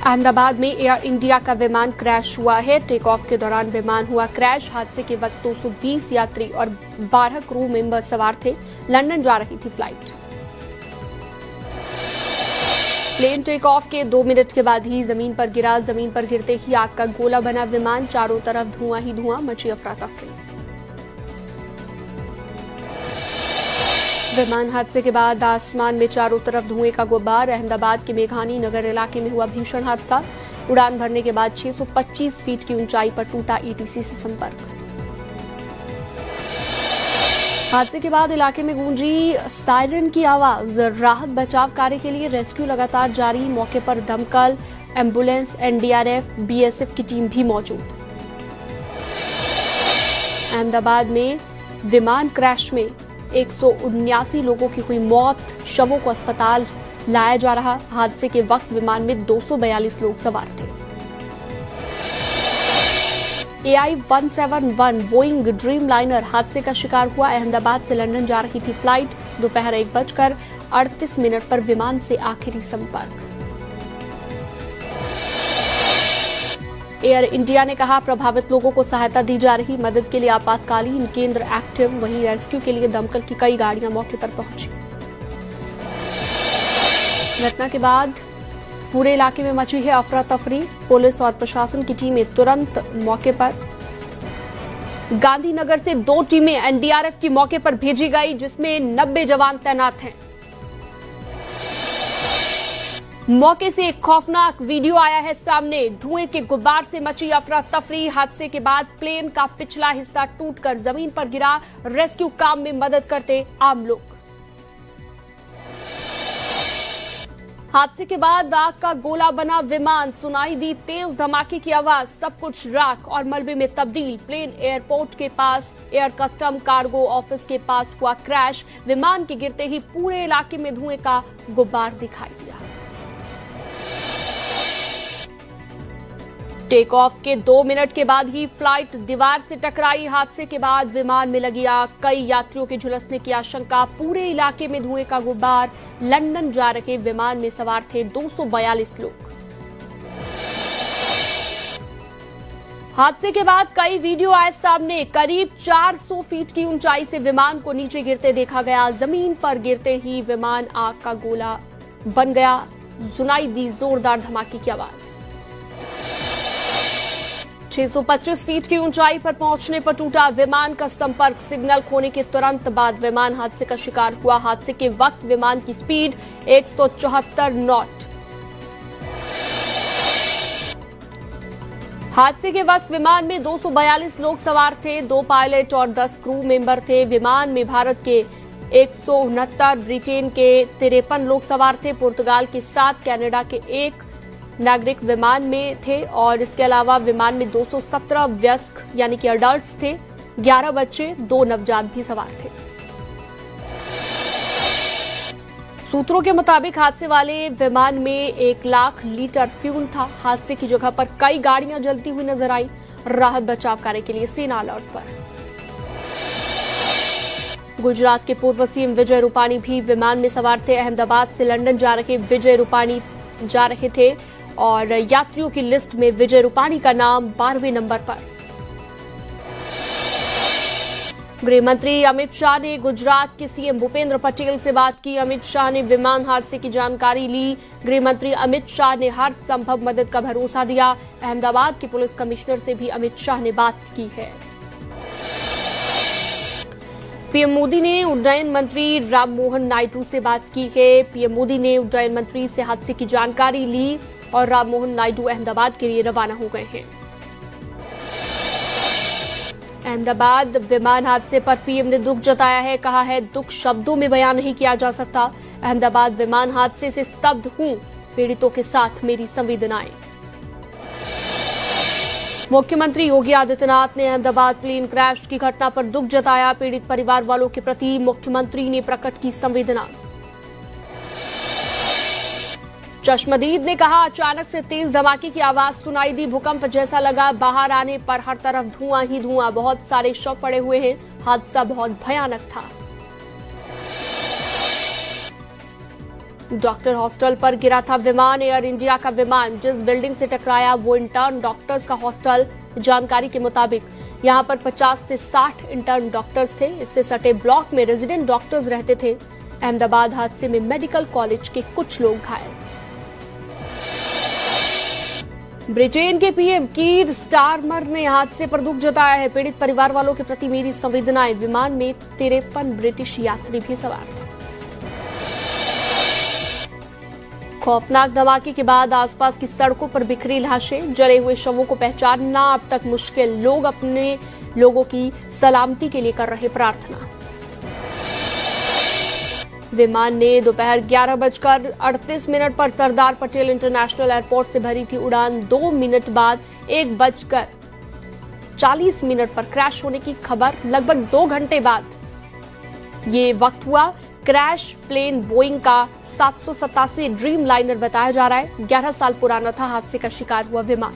अहमदाबाद में air India का विमान क्रैश हुआ है। टेक ऑफ के दौरान विमान हुआ क्रैश। हादसे के वक्त 220 यात्री और 12 क्रू मेंबर सवार थे। लंदन जा रही थी फ्लाइट। प्लेन टेक ऑफ के 2 मिनट के बाद ही जमीन पर गिरा। जमीन पर गिरते ही आग का गोला बना विमान। चारों तरफ धुआं ही धुआं, मची अफरा तफरी। विमान हादसे के बाद आसमान में चारों तरफ धुएं का गुब्बार। अहमदाबाद के मेघानी नगर इलाके में हुआ भीषण हादसा। उड़ान भरने के बाद 625 फीट की ऊंचाई पर टूटा एटीसी से संपर्क। हादसे के बाद इलाके में गूंजी सायरन की आवाज। राहत बचाव कार्य के लिए रेस्क्यू लगातार जारी। मौके पर दमकल, एम्बुलेंस, एनडीआरएफ, बीएसएफ की टीम भी मौजूद। अहमदाबाद में विमान क्रैश में 179 लोगों की हुई मौत। शवों को अस्पताल लाया जा रहा। हादसे के वक्त विमान में 242 लोग सवार थे। AI-171 बोइंग ड्रीम लाइनर हादसे का शिकार हुआ। अहमदाबाद से लंदन जा रही थी फ्लाइट। दोपहर 1:38 पर विमान से आखिरी संपर्क। एयर इंडिया ने कहा प्रभावित लोगों को सहायता दी जा रही। मदद के लिए आपातकालीन केंद्र एक्टिव। वहीं रेस्क्यू के लिए दमकल की कई गाड़ियां मौके पर पहुंची। घटना के बाद पूरे इलाके में मची है अफरा तफरी। पुलिस और प्रशासन की टीमें तुरंत मौके पर। गांधीनगर से 2 टीमें एनडीआरएफ की मौके पर भेजी गई, जिसमें 90 जवान तैनात हैं। मौके से एक खौफनाक वीडियो आया है सामने। धुएं के गुब्बार से मची अफरा तफरी। हादसे के बाद प्लेन का पिछला हिस्सा टूटकर जमीन पर गिरा। रेस्क्यू काम में मदद करते आम लोग। हादसे के बाद आग का गोला बना विमान। सुनाई दी तेज धमाके की आवाज। सब कुछ राख और मलबे में तब्दील। प्लेन एयरपोर्ट के पास एयर कस्टम कार्गो ऑफिस के पास हुआ क्रैश। विमान के गिरते ही पूरे इलाके में धुएं का गुब्बार दिखाई दिया। टेक ऑफ के 2 मिनट के बाद ही फ्लाइट दीवार से टकराई। हादसे के बाद विमान में लगी आग। कई यात्रियों के झुलसने की आशंका। पूरे इलाके में धुएं का गुब्बार। लंदन जा रहे विमान में सवार थे 242 लोग। हादसे के बाद कई वीडियो आए सामने। करीब 400 फीट की ऊंचाई से विमान को नीचे गिरते देखा गया। जमीन पर गिरते ही विमान आग का गोला बन गया। सुनाई दी जोरदार धमाके की आवाज। 625 फीट की ऊंचाई पर पहुंचने पर टूटा विमान का संपर्क। सिग्नल खोने के तुरंत बाद विमान हादसे का शिकार हुआ। हादसे के वक्त विमान की स्पीड 174 नॉट। हादसे के वक्त विमान में 242 लोग सवार थे। 2 पायलट और 10 क्रू मेंबर थे। विमान में भारत के 169, ब्रिटेन के 53 लोग सवार थे। पुर्तगाल के 7, कनाडा के 1 नागरिक विमान में थे और इसके अलावा विमान में 217 वयस्क यानी कि अडल्ट्स थे। 11 बच्चे, 2 नवजात भी सवार थे। सूत्रों के मुताबिक हादसे वाले विमान में 1 लाख लीटर फ्यूल था। हादसे की जगह पर कई गाड़ियां जलती हुई नजर आई। राहत बचाव कार्य के लिए सेना अलर्ट पर। गुजरात के पूर्व सीएम विजय रूपाणी भी विमान में सवार थे। अहमदाबाद से लंदन जा रहे विजय रूपाणी जा रहे थे और यात्रियों की लिस्ट में विजय रूपाणी का नाम 12वें नंबर पर। गृह मंत्री अमित शाह ने गुजरात के सीएम भूपेंद्र पटेल से बात की। अमित शाह ने विमान हादसे की जानकारी ली। गृह मंत्री अमित शाह ने हर संभव मदद का भरोसा दिया। अहमदाबाद के पुलिस कमिश्नर से भी अमित शाह ने बात की है। पीएम मोदी ने उड्डयन मंत्री राममोहन नायडू से बात की है। पीएम मोदी ने उड्डयन मंत्री से हादसे की जानकारी ली और राममोहन नायडू अहमदाबाद के लिए रवाना हो गए हैं। अहमदाबाद विमान हादसे पर पीएम ने दुख जताया है। कहा है दुख शब्दों में बयान नहीं किया जा सकता। अहमदाबाद विमान हादसे से स्तब्ध हूं। पीड़ितों के साथ मेरी संवेदनाएं। मुख्यमंत्री योगी आदित्यनाथ ने अहमदाबाद प्लेन क्रैश की घटना पर दुख जताया। पीड़ित परिवार वालों के प्रति मुख्यमंत्री ने प्रकट की संवेदना। चश्मदीद ने कहा अचानक से तेज धमाके की आवाज सुनाई दी। भूकंप जैसा लगा। बाहर आने पर हर तरफ धुआं ही धुआं। बहुत सारे शव पड़े हुए हैं। हादसा बहुत भयानक था। डॉक्टर हॉस्टल पर गिरा था विमान। एयर इंडिया का विमान जिस बिल्डिंग से टकराया वो इंटर्न डॉक्टर्स का हॉस्टल। जानकारी के मुताबिक यहां पर 50 से 60 इंटर्न डॉक्टर्स थे। इससे सटे ब्लॉक में रेजिडेंट डॉक्टर्स रहते थे। अहमदाबाद हादसे में मेडिकल कॉलेज के कुछ लोग घायल। ब्रिटेन के पीएम कीर स्टारमर ने हादसे पर दुख जताया है। पीड़ित परिवार वालों के प्रति मेरी संवेदनाएं। विमान में 53 ब्रिटिश यात्री भी सवार थे। खौफनाक धमाके के बाद आसपास की सड़कों पर बिखरी लाशें, जले हुए शवों को पहचानना अब तक मुश्किल। लोग अपने लोगों की सलामती के लिए कर रहे प्रार्थना। विमान ने दोपहर 11:38 पर सरदार पटेल इंटरनेशनल एयरपोर्ट से भरी थी उड़ान। 2 मिनट बाद 1:40 पर क्रैश होने की खबर। लगभग 2 घंटे बाद ये वक्त हुआ। क्रैश प्लेन बोइंग का 787 ड्रीम लाइनर बताया जा रहा है। 11 साल पुराना था हादसे का शिकार हुआ विमान।